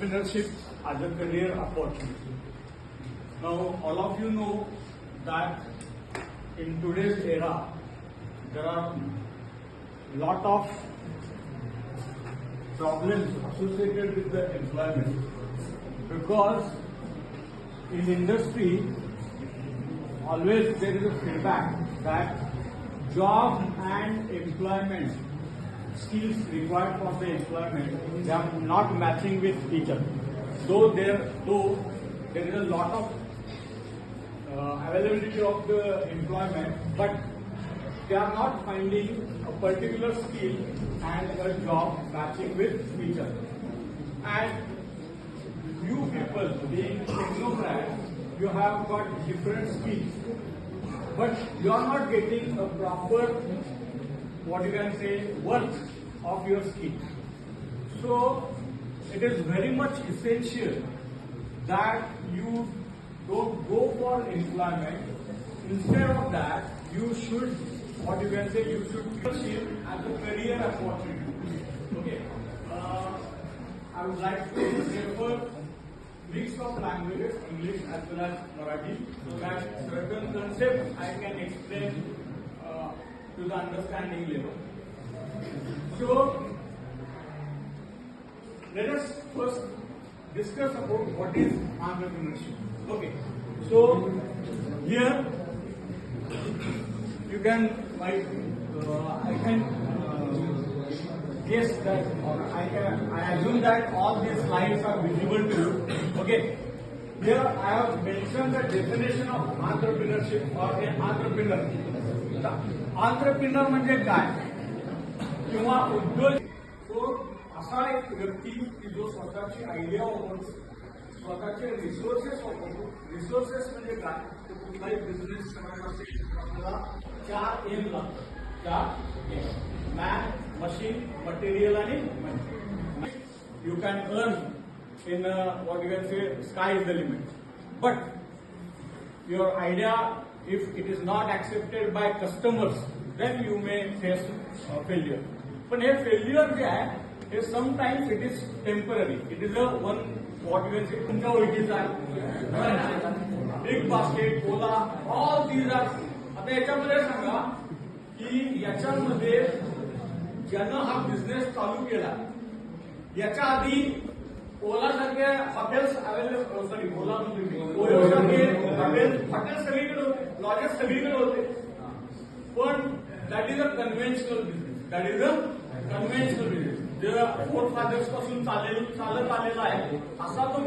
entrepreneurship as a career opportunity. Now, all of you know that in today's era, there are a lot of problems associated with the employment, because in industry, always there is a feedback that job and employment skills required for the employment, they are not matching with each other. Though there is a lot of availability of the employment, but they are not finding a particular skill and a job matching with each other. And you people being technocrats, you have got different skills, but you are not getting a proper, what you can say, worth of your skills. So it is very much essential that you don't go for employment. Instead of that, you should, what you can say, you should pursue as a career opportunity. Okay. I would like to refer mix of languages, English as well as Marathi, so that certain concepts I can explain to the understanding level. So let us first discuss about what is entrepreneurship. Okay. So here you can, I can guess that, or I assume that all these slides are visible to you. Okay. Here I have mentioned the definition of entrepreneurship or an entrepreneur. Entrepreneur म्हणजे काय किंवा उद्योग. तो असा एक व्यक्ती की जो स्वतःची आयडिया वापरतो, स्वतःचे रिसोर्सेस वापरतो. रिसोर्सेस म्हणजे काय, तो कुठलाही बिझनेस करायचा असेल आपल्याला 4 M लागतात. 4 M: मॅन, मशीन, मटेरियल आणि money. You can earn in what you can say, sky is the limit. But your idea, if it is not accepted by customers, then you may face failure. But here failure जे आहे, हे sometimes it is temporary. It is a one, what you can say, तुमच्या ओळखीचा आहे, big basket, Ola, all these are. आता याच्यामध्ये सांगा की याच्यामध्ये ज्यानं हा बिझनेस चालू केला, याच्या आधी ओला सारखे hotels available, sorry Ola OYO सारखे हॉटेल सगळीकडे होते, लॉजेस सगळीकडे होते. पण that is a conventional business. That is a conventional business जे फोर फादर्स पासून चालत आलेला आहे, असा तो